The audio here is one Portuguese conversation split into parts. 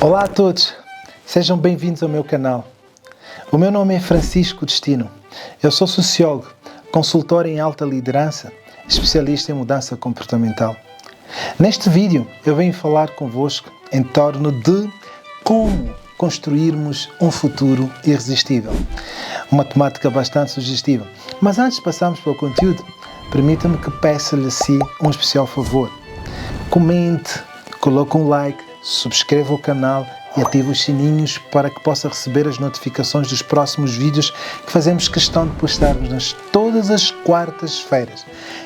Olá a todos, sejam bem-vindos ao meu canal. O meu nome é Francisco Destino, eu sou sociólogo, consultor em alta liderança, especialista em mudança comportamental. Neste vídeo eu venho falar convosco em torno de como construirmos um futuro irresistível. Uma temática bastante sugestiva, mas antes de passarmos para o conteúdo, permita-me que peça-lhe a si um especial favor. Comente, coloque um like, subscreva o canal e ative os sininhos para que possa receber as notificações dos próximos vídeos que fazemos questão de postarmos todas as quartas-feiras.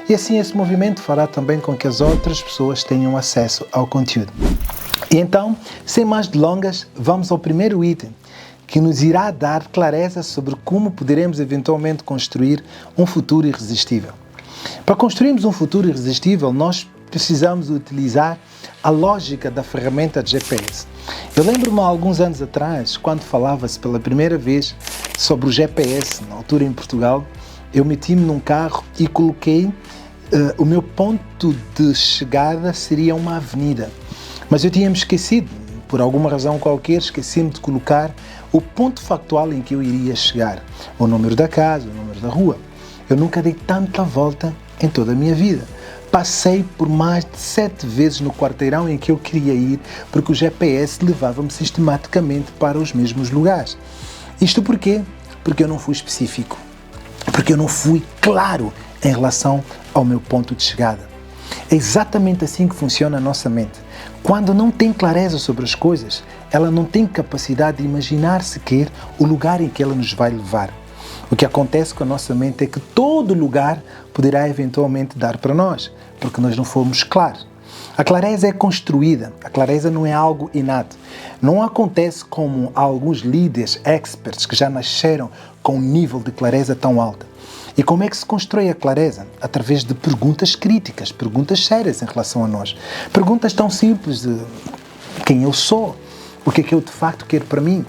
E assim esse movimento fará também com que as outras pessoas tenham acesso ao conteúdo. E então, sem mais delongas, vamos ao primeiro item, que nos irá dar clareza sobre como poderemos eventualmente construir um futuro irresistível. Para construirmos um futuro irresistível, nós precisamos utilizar a lógica da ferramenta de GPS. Eu lembro-me há alguns anos atrás, quando falava-se pela primeira vez sobre o GPS, na altura em Portugal, eu meti-me num carro e coloquei o meu ponto de chegada seria uma avenida. Mas eu tinha-me esquecido, por alguma razão qualquer, esqueci-me de colocar o ponto factual em que eu iria chegar. O número da casa, o número da rua. Eu nunca dei tanta volta em toda a minha vida. Passei por mais de 7 vezes no quarteirão em que eu queria ir, porque o GPS levava-me sistematicamente para os mesmos lugares. Isto porquê? Porque eu não fui específico. Porque eu não fui claro em relação ao meu ponto de chegada. É exatamente assim que funciona a nossa mente. Quando não tem clareza sobre as coisas, ela não tem capacidade de imaginar sequer o lugar em que ela nos vai levar. O que acontece com a nossa mente é que todo lugar poderá eventualmente dar para nós, porque nós não fomos claros. A clareza é construída, a clareza não é algo inato. Não acontece como alguns líderes, experts, que já nasceram com um nível de clareza tão alto. E como é que se constrói a clareza? Através de perguntas críticas, perguntas sérias em relação a nós. Perguntas tão simples de quem eu sou, o que é que eu de facto quero para mim.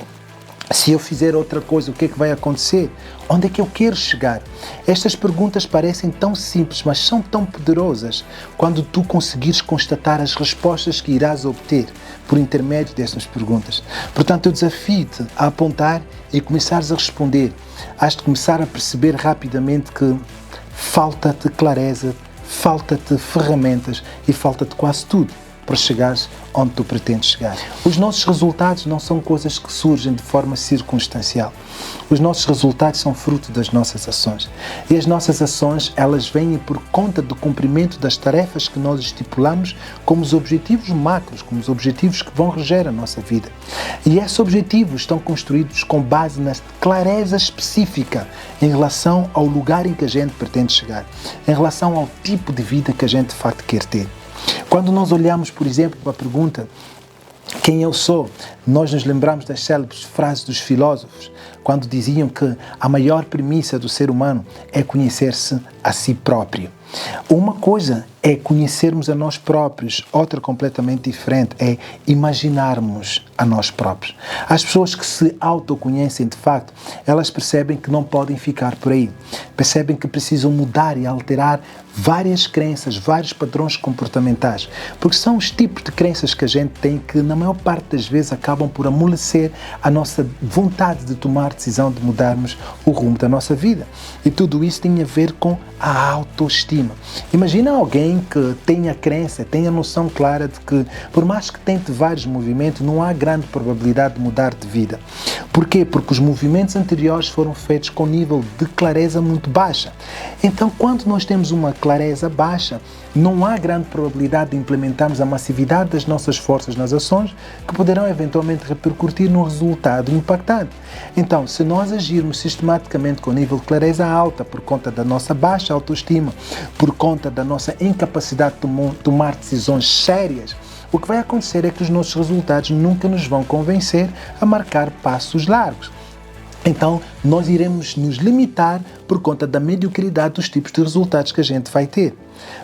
Se eu fizer outra coisa, o que é que vai acontecer? Onde é que eu quero chegar? Estas perguntas parecem tão simples, mas são tão poderosas quando tu conseguires constatar as respostas que irás obter por intermédio destas perguntas. Portanto, eu desafio-te a apontar e começares a responder. Has de começar a perceber rapidamente que falta-te clareza, falta-te ferramentas e falta-te quase tudo para chegares onde tu pretendes chegar. Os nossos resultados não são coisas que surgem de forma circunstancial. Os nossos resultados são fruto das nossas ações. E as nossas ações, elas vêm por conta do cumprimento das tarefas que nós estipulamos como os objetivos macros, como os objetivos que vão reger a nossa vida. E esses objetivos estão construídos com base na clareza específica em relação ao lugar em que a gente pretende chegar, em relação ao tipo de vida que a gente de facto quer ter. Quando nós olhamos, por exemplo, para a pergunta quem eu sou, nós nos lembramos das célebres frases dos filósofos, quando diziam que a maior premissa do ser humano é conhecer-se a si próprio. Uma coisa é conhecermos a nós próprios, outra completamente diferente é imaginarmos a nós próprios. As pessoas que se autoconhecem de facto, elas percebem que não podem ficar por aí. Percebem que precisam mudar e alterar várias crenças, vários padrões comportamentais, porque são os tipos de crenças que a gente tem que na maior parte das vezes acabam por amolecer a nossa vontade de tomar decisão de mudarmos o rumo da nossa vida. E tudo isso tem a ver com a autoestima. Imagina alguém que tenha crença, tenha noção clara de que, por mais que tente vários movimentos, não há grande probabilidade de mudar de vida. Porquê? Porque os movimentos anteriores foram feitos com nível de clareza muito baixa. Então, quando nós temos uma clareza baixa, não há grande probabilidade de implementarmos a massividade das nossas forças nas ações que poderão eventualmente repercutir num resultado impactante. Então, se nós agirmos sistematicamente com nível de clareza alta por conta da nossa baixa autoestima, por conta da nossa incapacidade de tomar decisões sérias, o que vai acontecer é que os nossos resultados nunca nos vão convencer a marcar passos largos. Então, nós iremos nos limitar por conta da mediocridade dos tipos de resultados que a gente vai ter.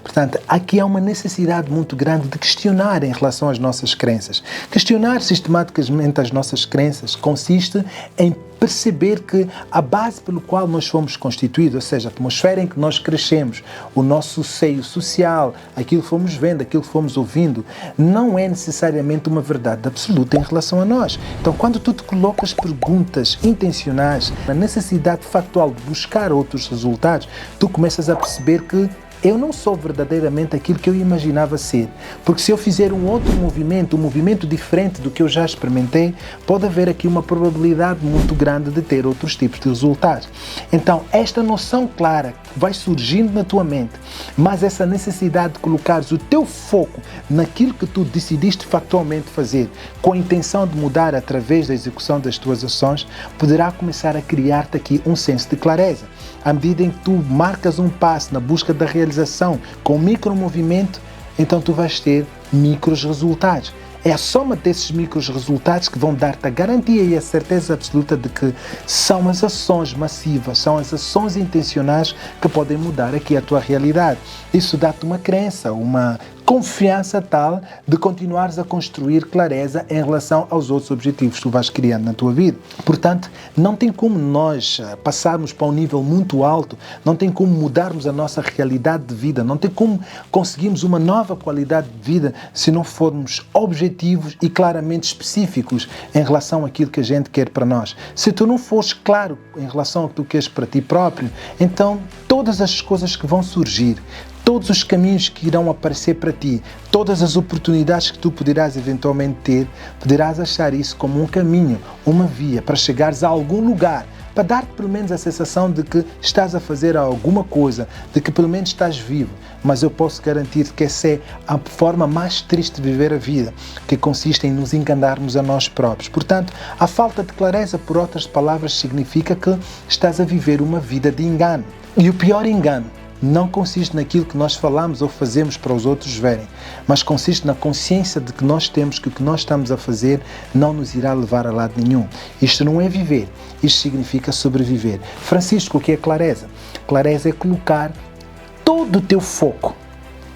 Portanto, aqui há uma necessidade muito grande de questionar em relação às nossas crenças. Questionar sistematicamente as nossas crenças consiste em perceber que a base pelo qual nós fomos constituídos, ou seja, a atmosfera em que nós crescemos, o nosso seio social, aquilo que fomos vendo, aquilo que fomos ouvindo, não é necessariamente uma verdade absoluta em relação a nós. Então, quando tu te colocas perguntas intencionais, a necessidade factual de buscar outros resultados, tu começas a perceber que eu não sou verdadeiramente aquilo que eu imaginava ser. Porque se eu fizer um outro movimento, um movimento diferente do que eu já experimentei, pode haver aqui uma probabilidade muito grande de ter outros tipos de resultados. Então, esta noção clara vai surgindo na tua mente, mas essa necessidade de colocares o teu foco naquilo que tu decidiste factualmente fazer, com a intenção de mudar através da execução das tuas ações, poderá começar a criar-te aqui um senso de clareza. À medida em que tu marcas um passo na busca da realização com micromovimento, então tu vais ter micros resultados. É a soma desses micros resultados que vão dar-te a garantia e a certeza absoluta de que são as ações massivas, são as ações intencionais que podem mudar aqui a tua realidade. Isso dá-te uma crença, uma confiança tal de continuares a construir clareza em relação aos outros objetivos que tu vais criando na tua vida. Portanto, não tem como nós passarmos para um nível muito alto, não tem como mudarmos a nossa realidade de vida, não tem como conseguirmos uma nova qualidade de vida se não formos objetivos e claramente específicos em relação àquilo que a gente quer para nós. Se tu não fores claro em relação ao que tu queres para ti próprio, então todas as coisas que vão surgir, todos os caminhos que irão aparecer para ti, todas as oportunidades que tu poderás eventualmente ter, poderás achar isso como um caminho, uma via para chegares a algum lugar, para dar-te pelo menos a sensação de que estás a fazer alguma coisa, de que pelo menos estás vivo. Mas eu posso garantir que essa é a forma mais triste de viver a vida, que consiste em nos enganarmos a nós próprios. Portanto, a falta de clareza, por outras palavras, significa que estás a viver uma vida de engano. E o pior engano não consiste naquilo que nós falamos ou fazemos para os outros verem, mas consiste na consciência de que nós temos que o que nós estamos a fazer não nos irá levar a lado nenhum. Isto não é viver, isto significa sobreviver. Francisco, o que é clareza? Clareza é colocar todo o teu foco,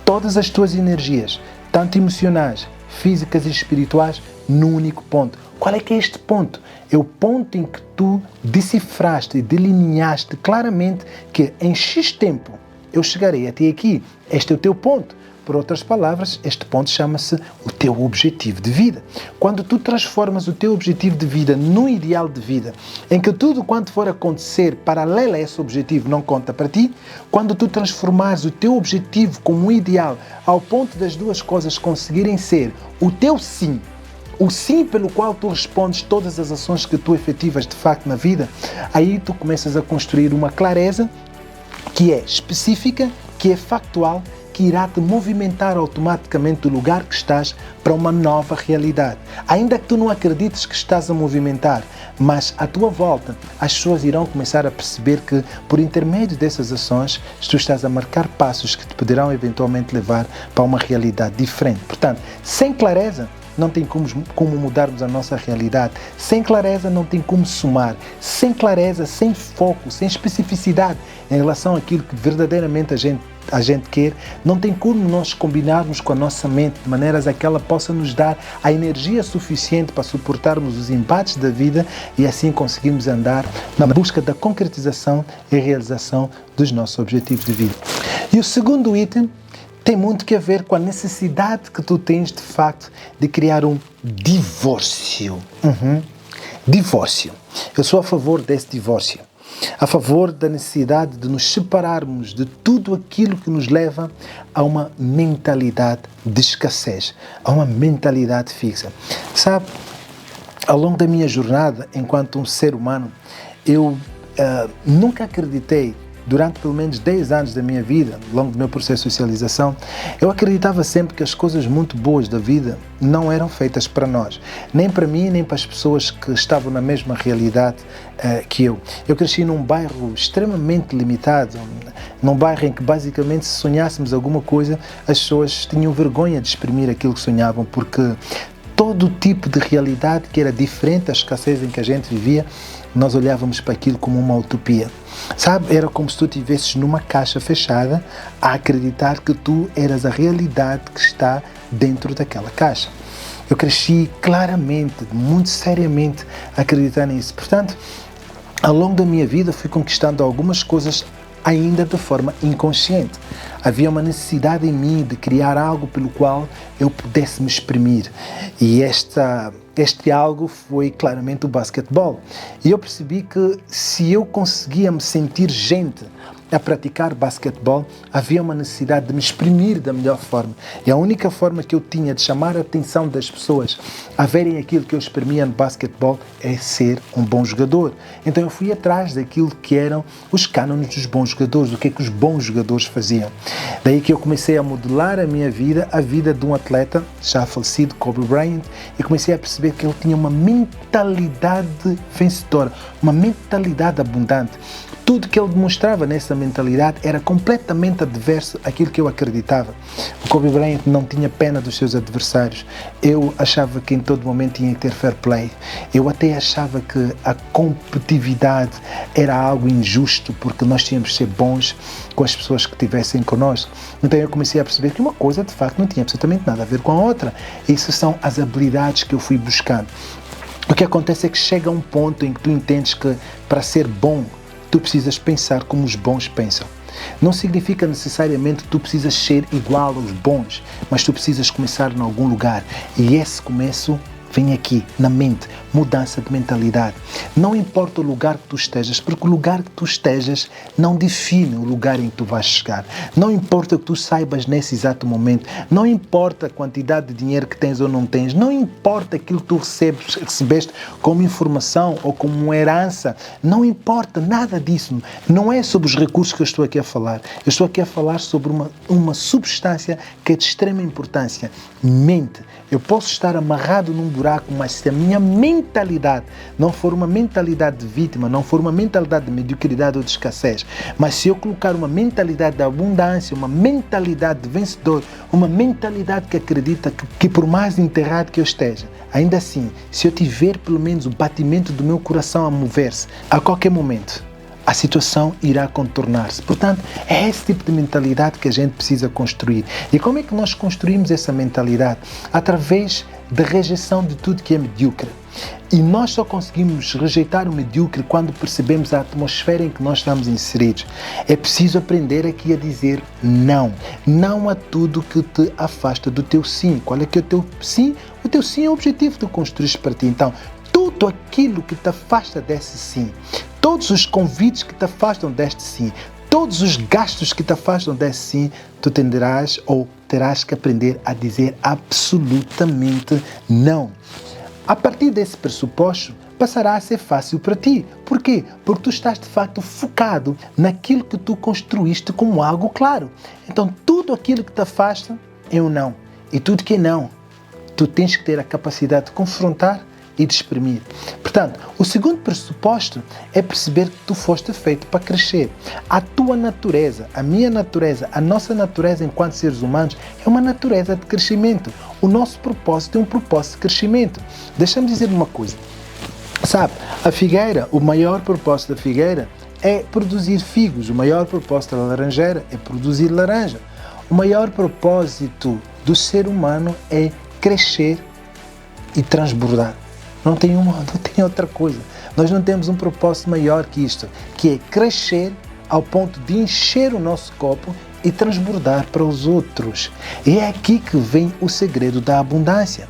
todas as tuas energias, tanto emocionais, físicas e espirituais, num único ponto. Qual é que é este ponto? É o ponto em que tu decifraste e delineaste claramente que em X tempo eu chegarei até aqui. Este é o teu ponto. Por outras palavras, este ponto chama-se o teu objetivo de vida. Quando tu transformas o teu objetivo de vida num ideal de vida, em que tudo quanto for acontecer paralelo a esse objetivo não conta para ti, quando tu transformares o teu objetivo como um ideal ao ponto das duas coisas conseguirem ser o teu sim, o sim pelo qual tu respondes todas as ações que tu efetivas de facto na vida, aí tu começas a construir uma clareza que é específica, que é factual, que irá te movimentar automaticamente do lugar que estás para uma nova realidade. Ainda que tu não acredites que estás a movimentar, mas à tua volta as pessoas irão começar a perceber que por intermédio dessas ações tu estás a marcar passos que te poderão eventualmente levar para uma realidade diferente. Portanto, sem clareza, não tem como mudarmos a nossa realidade. Sem clareza não tem como somar. Sem clareza, sem foco, sem especificidade em relação àquilo que verdadeiramente a gente quer, não tem como nós combinarmos com a nossa mente de maneiras a que ela possa nos dar a energia suficiente para suportarmos os embates da vida e assim conseguirmos andar na busca da concretização e realização dos nossos objetivos de vida. E o segundo item tem muito que ver com a necessidade que tu tens, de facto, de criar um divórcio. Divórcio. Eu sou a favor desse divórcio. A favor da necessidade de nos separarmos de tudo aquilo que nos leva a uma mentalidade de escassez, a uma mentalidade fixa. Sabe, ao longo da minha jornada enquanto um ser humano, eu nunca acreditei, durante pelo menos 10 anos da minha vida, ao longo do meu processo de socialização, eu acreditava sempre que as coisas muito boas da vida não eram feitas para nós. Nem para mim, nem para as pessoas que estavam na mesma realidade que eu. Eu cresci num bairro extremamente limitado, num bairro em que basicamente se sonhássemos alguma coisa, as pessoas tinham vergonha de exprimir aquilo que sonhavam, porque todo tipo de realidade que era diferente da escassez em que a gente vivia, nós olhávamos para aquilo como uma utopia. Sabe, era como se tu estivesses numa caixa fechada a acreditar que tu eras a realidade que está dentro daquela caixa. Eu cresci claramente, muito seriamente, a acreditar nisso. Portanto, ao longo da minha vida fui conquistando algumas coisas ainda de forma inconsciente. Havia uma necessidade em mim de criar algo pelo qual eu pudesse me exprimir. E este algo foi claramente o basquetebol. E eu percebi que se eu conseguia me sentir gente a praticar basquetebol, havia uma necessidade de me exprimir da melhor forma. E a única forma que eu tinha de chamar a atenção das pessoas a verem aquilo que eu exprimia no basquetebol é ser um bom jogador. Então eu fui atrás daquilo que eram os cânones dos bons jogadores, o que é que os bons jogadores faziam. Daí que eu comecei a modelar a minha vida, a vida de um atleta já falecido, Kobe Bryant, e comecei a perceber que ele tinha uma mentalidade vencedora, uma mentalidade abundante. Tudo que ele demonstrava nessa mentalidade era completamente adverso àquilo que eu acreditava. O Kobe Bryant não tinha pena dos seus adversários. Eu achava que em todo momento tinha que ter fair play. Eu até achava que a competitividade era algo injusto porque nós tínhamos que ser bons com as pessoas que estivessem connosco. Então eu comecei a perceber que uma coisa de facto não tinha absolutamente nada a ver com a outra. Essas são as habilidades que eu fui buscando. O que acontece é que chega um ponto em que tu entendes que para ser bom tu precisas pensar como os bons pensam. Não significa necessariamente que tu precisas ser igual aos bons, mas tu precisas começar em algum lugar. E esse começo vem aqui, na mente, mudança de mentalidade. Não importa o lugar que tu estejas, porque o lugar que tu estejas não define o lugar em que tu vais chegar. Não importa o que tu saibas nesse exato momento, não importa a quantidade de dinheiro que tens ou não tens, não importa aquilo que tu recebeste como informação ou como uma herança, não importa nada disso. Não é sobre os recursos que eu estou aqui a falar. Eu estou aqui a falar sobre uma substância que é de extrema importância. Mente. Eu posso estar amarrado num buraco, mas se a minha mentalidade não for uma mentalidade de vítima, não for uma mentalidade de mediocridade ou de escassez, mas se eu colocar uma mentalidade de abundância, uma mentalidade de vencedor, uma mentalidade que acredita que por mais enterrado que eu esteja, ainda assim, se eu tiver pelo menos o batimento do meu coração a mover-se, a qualquer momento, a situação irá contornar-se. Portanto, é esse tipo de mentalidade que a gente precisa construir. E como é que nós construímos essa mentalidade? Através da rejeição de tudo que é medíocre. E nós só conseguimos rejeitar o medíocre quando percebemos a atmosfera em que nós estamos inseridos. É preciso aprender aqui a dizer não. Não a tudo que te afasta do teu sim. Qual é que é o teu sim? O teu sim é o objetivo que tu construís para ti. Então, tudo aquilo que te afasta desse sim, todos os convites que te afastam deste sim, todos os gastos que te afastam desse sim, tu tenderás ou terás que aprender a dizer absolutamente não. A partir desse pressuposto, passará a ser fácil para ti. Por quê? Porque tu estás de facto focado naquilo que tu construíste como algo claro. Então tudo aquilo que te afasta é um não. E tudo que é não, tu tens que ter a capacidade de confrontar e de exprimir. Portanto, o segundo pressuposto é perceber que tu foste feito para crescer. A tua natureza, a minha natureza, a nossa natureza enquanto seres humanos é uma natureza de crescimento. O nosso propósito é um propósito de crescimento. Deixa-me dizer uma coisa. Sabe, a figueira, o maior propósito da figueira é produzir figos. O maior propósito da laranjeira é produzir laranja. O maior propósito do ser humano é crescer e transbordar. Não tem outra coisa. Nós não temos um propósito maior que isto, que é crescer ao ponto de encher o nosso copo e transbordar para os outros. E é aqui que vem o segredo da abundância.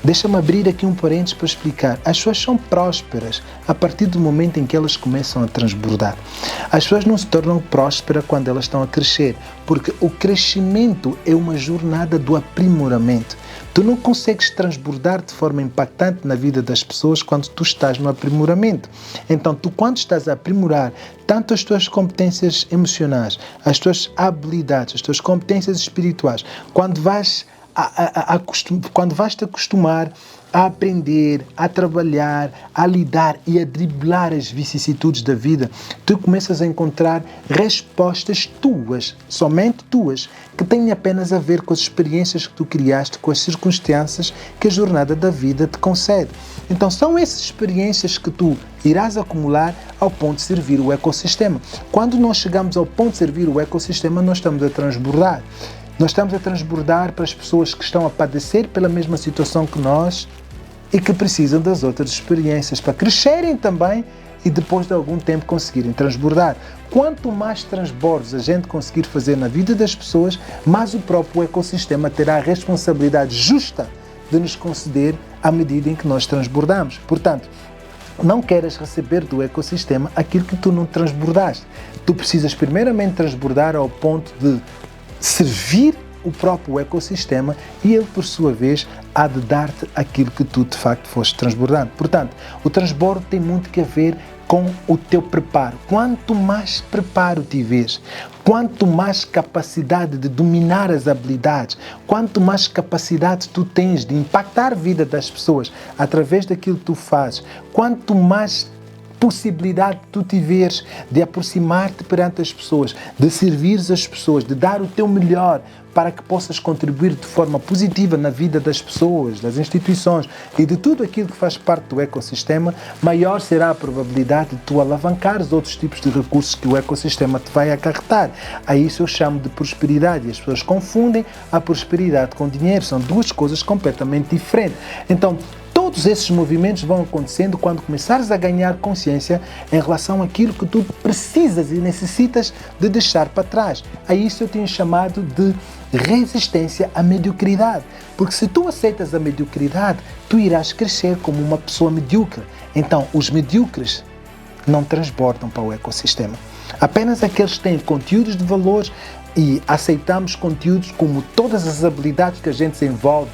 Deixa-me abrir aqui um parênteses para explicar. As pessoas são prósperas a partir do momento em que elas começam a transbordar. As pessoas não se tornam prósperas quando elas estão a crescer, porque o crescimento é uma jornada do aprimoramento. Tu não consegues transbordar de forma impactante na vida das pessoas quando tu estás no aprimoramento. Então, tu quando estás a aprimorar tanto as tuas competências emocionais, as tuas habilidades, as tuas competências espirituais, quando vais te acostumar a aprender, a trabalhar, a lidar e a driblar as vicissitudes da vida, tu começas a encontrar respostas tuas, somente tuas, que têm apenas a ver com as experiências que tu criaste, com as circunstâncias que a jornada da vida te concede. Então são essas experiências que tu irás acumular ao ponto de servir o ecossistema. Quando nós chegamos ao ponto de servir o ecossistema, nós estamos a transbordar. Nós estamos a transbordar para as pessoas que estão a padecer pela mesma situação que nós e que precisam das outras experiências para crescerem também e depois de algum tempo conseguirem transbordar. Quanto mais transbordos a gente conseguir fazer na vida das pessoas, mais o próprio ecossistema terá a responsabilidade justa de nos conceder à medida em que nós transbordamos. Portanto, não queres receber do ecossistema aquilo que tu não transbordaste. Tu precisas primeiramente transbordar ao ponto de servir o próprio ecossistema e ele, por sua vez, há de dar-te aquilo que tu, de facto, foste transbordando. Portanto, o transbordo tem muito que ver com o teu preparo. Quanto mais preparo tiveres, quanto mais capacidade de dominar as habilidades, quanto mais capacidade tu tens de impactar a vida das pessoas através daquilo que tu fazes, quanto mais possibilidade tu tiveres de aproximar-te perante as pessoas, de servir as pessoas, de dar o teu melhor para que possas contribuir de forma positiva na vida das pessoas, das instituições e de tudo aquilo que faz parte do ecossistema, maior será a probabilidade de tu alavancares outros tipos de recursos que o ecossistema te vai acarretar. A isso eu chamo de prosperidade. E as pessoas confundem a prosperidade com dinheiro. São duas coisas completamente diferentes. Então, todos esses movimentos vão acontecendo quando começares a ganhar consciência em relação àquilo que tu precisas e necessitas de deixar para trás. A isso eu tenho chamado de resistência à mediocridade. Porque se tu aceitas a mediocridade, tu irás crescer como uma pessoa medíocre. Então, os medíocres não transbordam para o ecossistema. Apenas aqueles que têm conteúdos de valor e aceitamos conteúdos como todas as habilidades que a gente se envolve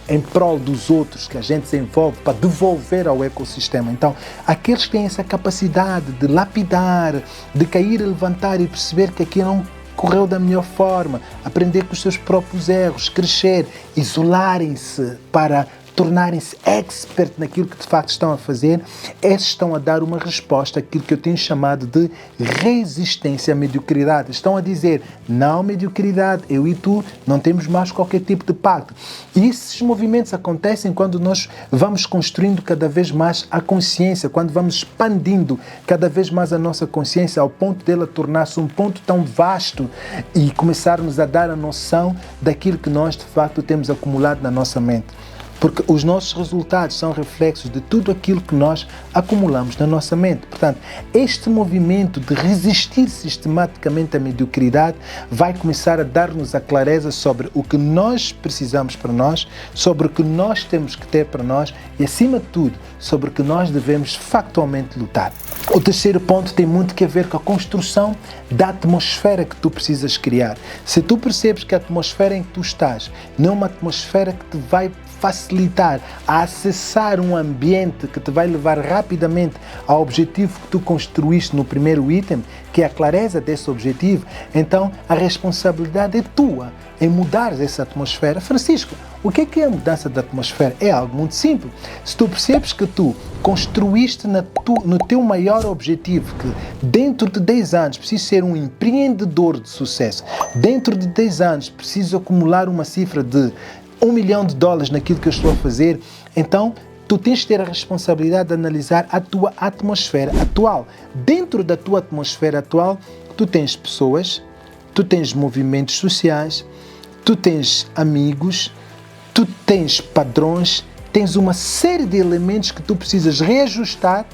em prol dos outros, que a gente se envolve para devolver ao ecossistema. Então, aqueles que têm essa capacidade de lapidar, de cair e levantar e perceber que aqui não correu da melhor forma, aprender com os seus próprios erros, crescer, isolarem-se para tornarem-se expert naquilo que de facto estão a fazer, esses estão a dar uma resposta àquilo que eu tenho chamado de resistência à mediocridade. Estão a dizer, não mediocridade, eu e tu não temos mais qualquer tipo de pacto. E esses movimentos acontecem quando nós vamos construindo cada vez mais a consciência, quando vamos expandindo cada vez mais a nossa consciência ao ponto dela tornar-se um ponto tão vasto e começarmos a dar a noção daquilo que nós de facto temos acumulado na nossa mente. Porque os nossos resultados são reflexos de tudo aquilo que nós acumulamos na nossa mente. Portanto, este movimento de resistir sistematicamente à mediocridade vai começar a dar-nos a clareza sobre o que nós precisamos para nós, sobre o que nós temos que ter para nós e, acima de tudo, sobre o que nós devemos factualmente lutar. O terceiro ponto tem muito que ver com a construção da atmosfera que tu precisas criar. Se tu percebes que a atmosfera em que tu estás não é uma atmosfera que te vai facilitar a acessar um ambiente que te vai levar rapidamente ao objetivo que tu construíste no primeiro item, que é a clareza desse objetivo, então a responsabilidade é tua em mudar essa atmosfera. Francisco, o que é a mudança da atmosfera? É algo muito simples. Se tu percebes que tu construíste no teu maior objetivo, que dentro de 10 anos preciso ser um empreendedor de sucesso, dentro de 10 anos preciso acumular uma cifra de $1 milhão naquilo que eu estou a fazer, então tu tens de ter a responsabilidade de analisar a tua atmosfera atual. Dentro da tua atmosfera atual, tu tens pessoas, tu tens movimentos sociais, tu tens amigos, tu tens padrões, tens uma série de elementos que tu precisas reajustar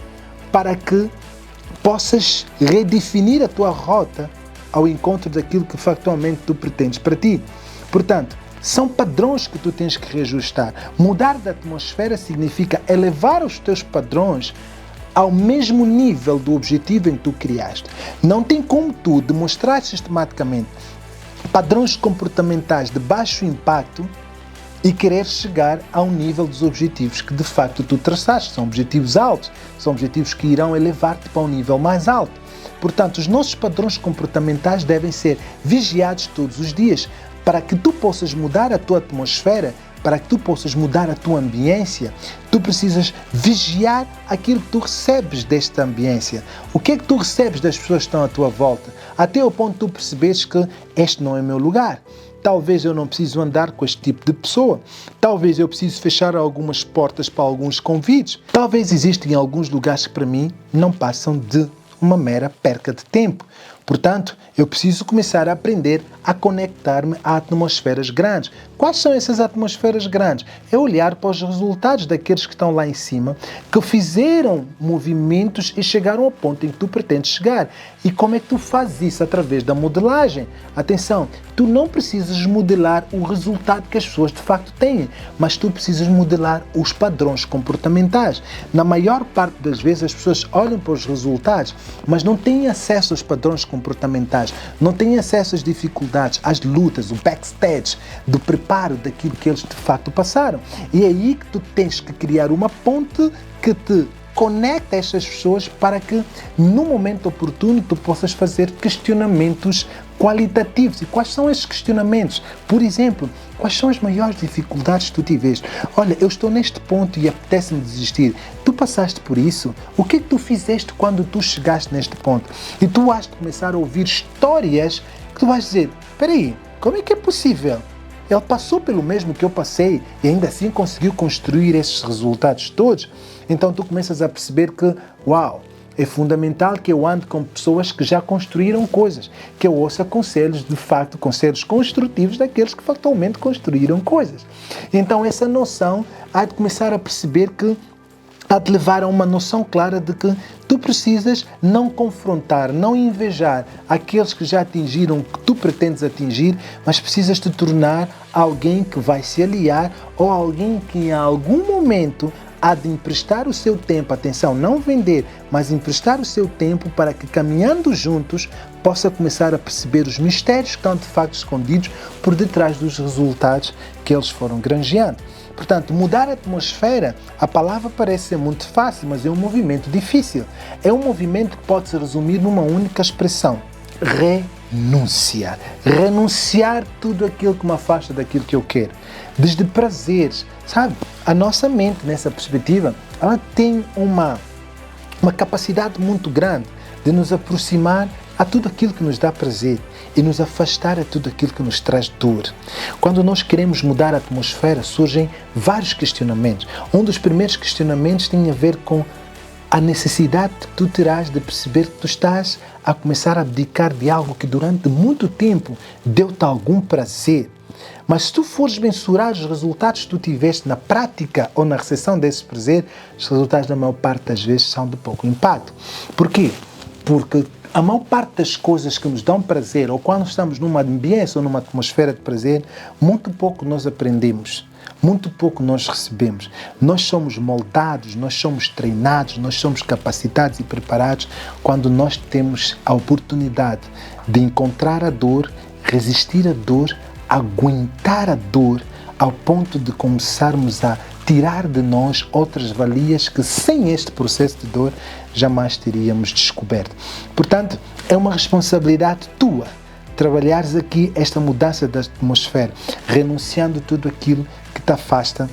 para que possas redefinir a tua rota ao encontro daquilo que factualmente tu pretendes para ti. Portanto, são padrões que tu tens que reajustar. Mudar de atmosfera significa elevar os teus padrões ao mesmo nível do objetivo em que tu criaste. Não tem como tu demonstrar sistematicamente padrões comportamentais de baixo impacto e querer chegar ao nível dos objetivos que de facto tu traçaste. São objetivos altos, são objetivos que irão elevar-te para um nível mais alto. Portanto, os nossos padrões comportamentais devem ser vigiados todos os dias, para que tu possas mudar a tua atmosfera para que tu possas mudar a tua ambiência, tu precisas vigiar aquilo que tu recebes desta ambiência. O que é que tu recebes das pessoas que estão à tua volta? Até o ponto de tu perceberes que este não é o meu lugar. Talvez eu não preciso andar com este tipo de pessoa. Talvez eu preciso fechar algumas portas para alguns convites. Talvez existem alguns lugares que para mim não passam de uma mera perca de tempo. Portanto, eu preciso começar a aprender a conectar-me a atmosferas grandes. Quais são essas atmosferas grandes? É olhar para os resultados daqueles que estão lá em cima, que fizeram movimentos e chegaram ao ponto em que tu pretendes chegar. E como é que tu fazes isso? Através da modelagem. Atenção, tu não precisas modelar o resultado que as pessoas de facto têm, mas tu precisas modelar os padrões comportamentais. Na maior parte das vezes as pessoas olham para os resultados, mas não têm acesso aos padrões comportamentais, não têm acesso às dificuldades, às lutas, o backstage do preparo daquilo que eles de facto passaram. E é aí que tu tens que criar uma ponte que te conecta estas pessoas para que no momento oportuno tu possas fazer questionamentos qualitativos. E quais são esses questionamentos? Por exemplo, quais são as maiores dificuldades que tu tiveste? Olha, eu estou neste ponto e apetece-me desistir. Tu passaste por isso? O que é que tu fizeste quando tu chegaste neste ponto? E tu vais começar a ouvir histórias que tu vais dizer, espera aí, como é que é possível? Ele passou pelo mesmo que eu passei e ainda assim conseguiu construir esses resultados todos. Então tu começas a perceber que, uau, é fundamental que eu ande com pessoas que já construíram coisas, que eu ouça conselhos, de facto, conselhos construtivos daqueles que factualmente construíram coisas. Então essa noção há de começar a perceber que há de levar a uma noção clara de que tu precisas não confrontar, não invejar aqueles que já atingiram o que tu pretendes atingir, mas precisas te tornar alguém que vai se aliar ou alguém que em algum momento há de emprestar o seu tempo, atenção, não vender, mas emprestar o seu tempo para que caminhando juntos possa começar a perceber os mistérios que estão de facto escondidos por detrás dos resultados que eles foram granjeando. Portanto, mudar a atmosfera, a palavra parece ser muito fácil, mas é um movimento difícil. É um movimento que pode se resumir numa única expressão: renúncia. Renunciar tudo aquilo que me afasta daquilo que eu quero. Desde prazeres, sabe? A nossa mente, nessa perspectiva, ela tem uma capacidade muito grande de nos aproximar a tudo aquilo que nos dá prazer e nos afastar a tudo aquilo que nos traz dor. Quando nós queremos mudar a atmosfera, surgem vários questionamentos. Um dos primeiros questionamentos tem a ver com a necessidade que tu terás de perceber que tu estás a começar a abdicar de algo que durante muito tempo deu-te algum prazer. Mas se tu fores mensurar os resultados que tu tiveste na prática ou na recepção desse prazer, os resultados na maior parte das vezes são de pouco impacto. Porquê? Porque a maior parte das coisas que nos dão prazer, ou quando estamos numa ambiência ou numa atmosfera de prazer, muito pouco nós aprendemos, muito pouco nós recebemos. Nós somos moldados, nós somos treinados, nós somos capacitados e preparados quando nós temos a oportunidade de encontrar a dor, resistir à dor, aguentar a dor, ao ponto de começarmos a tirar de nós outras valias que sem este processo de dor jamais teríamos descoberto. Portanto, é uma responsabilidade tua trabalhares aqui esta mudança da atmosfera, renunciando tudo aquilo que te afasta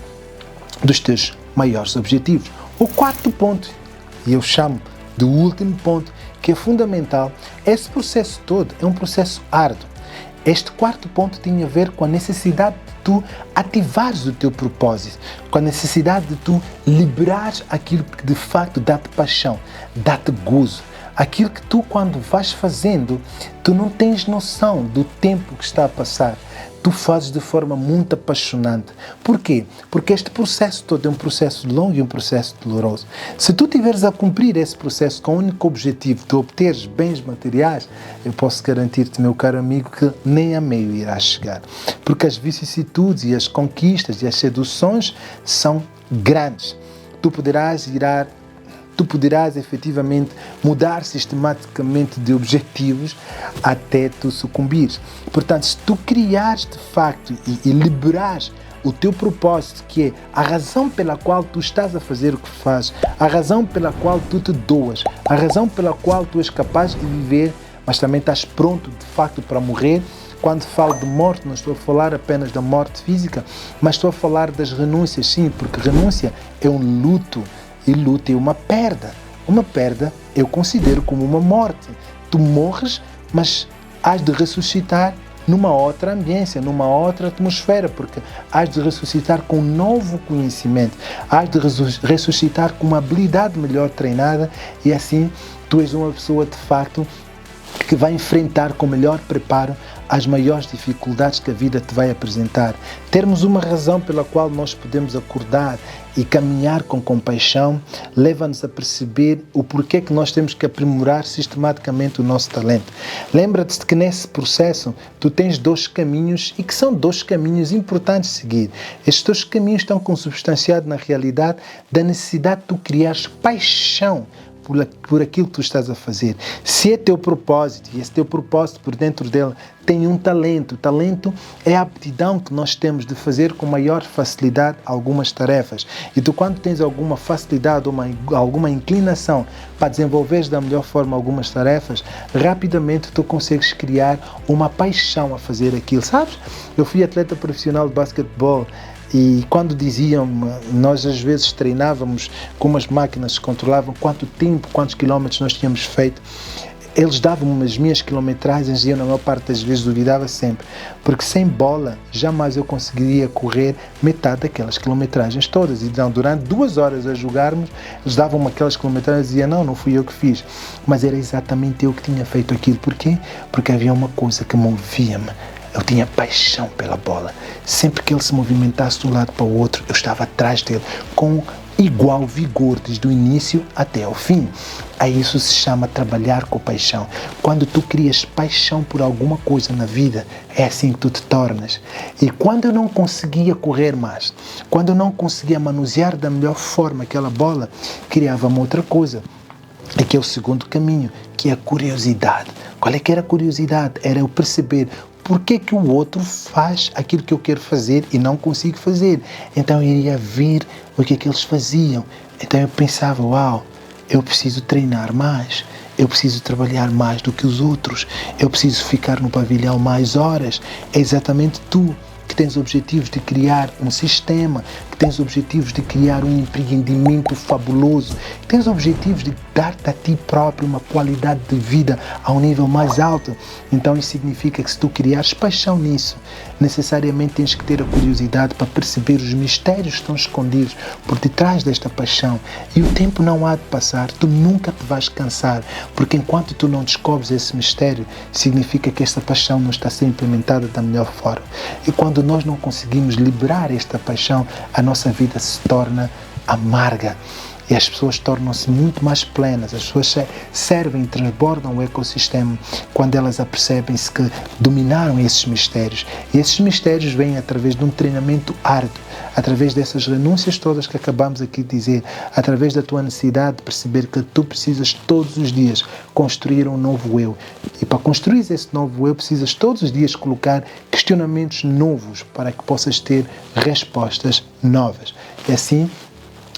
dos teus maiores objetivos. O quarto ponto, e eu chamo de último ponto, que é fundamental, esse processo todo é um processo árduo. Este quarto ponto tem a ver com a necessidade de tu ativares o teu propósito, com a necessidade de tu liberares aquilo que de facto dá-te paixão, dá-te gozo. Aquilo que tu, quando vais fazendo, tu não tens noção do tempo que está a passar. Tu fazes de forma muito apaixonante. Porquê? Porque este processo todo é um processo longo e um processo doloroso. Se tu estiveres a cumprir esse processo com o único objetivo de obteres bens materiais, eu posso garantir-te, meu caro amigo, que nem a meio irás chegar. Porque as vicissitudes e as conquistas e as seduções são grandes. Tu poderás efetivamente mudar sistematicamente de objetivos até tu sucumbires. Portanto, se tu criares de facto e liberares o teu propósito, que é a razão pela qual tu estás a fazer o que fazes, a razão pela qual tu te doas, a razão pela qual tu és capaz de viver, mas também estás pronto de facto para morrer, Quando falo de morte, não estou a falar apenas da morte física, mas estou a falar das renúncias, sim, porque renúncia é um luto, e luto é uma perda. Uma perda eu considero como uma morte. Tu morres, mas hás de ressuscitar numa outra ambiência, numa outra atmosfera, porque hás de ressuscitar com um novo conhecimento, hás de ressuscitar com uma habilidade melhor treinada, e assim tu és uma pessoa de facto que vai enfrentar com melhor preparo as maiores dificuldades que a vida te vai apresentar. Termos uma razão pela qual nós podemos acordar e caminhar com compaixão leva-nos a perceber o porquê que nós temos que aprimorar sistematicamente o nosso talento. Lembra-te que nesse processo tu tens 2 caminhos, e que são 2 caminhos importantes de seguir. Estes 2 caminhos estão consubstanciados na realidade da necessidade de tu criares paixão por aquilo que tu estás a fazer. Se é teu propósito, e esse teu propósito por dentro dele tem um talento. O talento é a aptidão que nós temos de fazer com maior facilidade algumas tarefas. E tu, quando tens alguma facilidade ou alguma inclinação para desenvolveres da melhor forma algumas tarefas, rapidamente tu consegues criar uma paixão a fazer aquilo, sabes? Eu fui atleta profissional de basquetebol, e quando diziam, nós às vezes treinávamos com umas máquinas que controlavam quanto tempo, quantos quilómetros nós tínhamos feito. Eles davam as minhas quilometragens e eu, na maior parte das vezes, duvidava sempre, porque sem bola jamais eu conseguiria correr metade daquelas quilometragens todas. Então, durante 2 horas a jogarmos, eles davam-me aquelas quilometragens e diziam, não fui eu que fiz, mas era exatamente eu que tinha feito aquilo. Porquê? Porque havia uma coisa que movia-me. Eu tinha paixão pela bola. Sempre que ele se movimentasse de um lado para o outro, eu estava atrás dele com igual vigor, desde o início até ao fim. A isso se chama trabalhar com paixão. Quando tu crias paixão por alguma coisa na vida, é assim que tu te tornas. E quando eu não conseguia correr mais, quando eu não conseguia manusear da melhor forma aquela bola, criava-me outra coisa. Aqui é o segundo caminho, que é a curiosidade. Qual é que era a curiosidade? Era eu perceber por que o outro faz aquilo que eu quero fazer e não consigo fazer. Então eu iria ver o que eles faziam. Então eu pensava, uau, eu preciso treinar mais, eu preciso trabalhar mais do que os outros, eu preciso ficar no pavilhão mais horas. É exatamente tu que tens objetivos de criar um sistema, que tens objetivos de criar um empreendimento fabuloso, que tens objetivos de dar-te a ti próprio uma qualidade de vida a um nível mais alto. Então isso significa que se tu criares paixão nisso, necessariamente tens que ter a curiosidade para perceber os mistérios que estão escondidos por detrás desta paixão. E o tempo não há de passar, tu nunca te vais cansar, porque enquanto tu não descobres esse mistério, significa que esta paixão não está a ser implementada da melhor forma. E quando nós não conseguimos liberar esta paixão, a nossa vida se torna amarga. E as pessoas tornam-se muito mais plenas, as pessoas servem e transbordam o ecossistema quando elas apercebem-se que dominaram esses mistérios. E esses mistérios vêm através de um treinamento árduo, através dessas renúncias todas que acabamos aqui de dizer, através da tua necessidade de perceber que tu precisas todos os dias construir um novo eu. E para construir esse novo eu, precisas todos os dias colocar questionamentos novos para que possas ter respostas novas. E assim,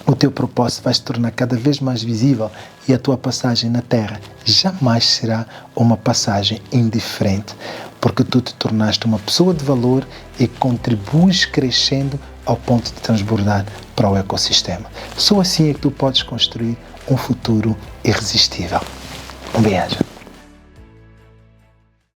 o teu propósito vai se tornar cada vez mais visível e a tua passagem na Terra jamais será uma passagem indiferente, porque tu te tornaste uma pessoa de valor e contribuis crescendo ao ponto de transbordar para o ecossistema. Só assim é que tu podes construir um futuro irresistível. Um beijo.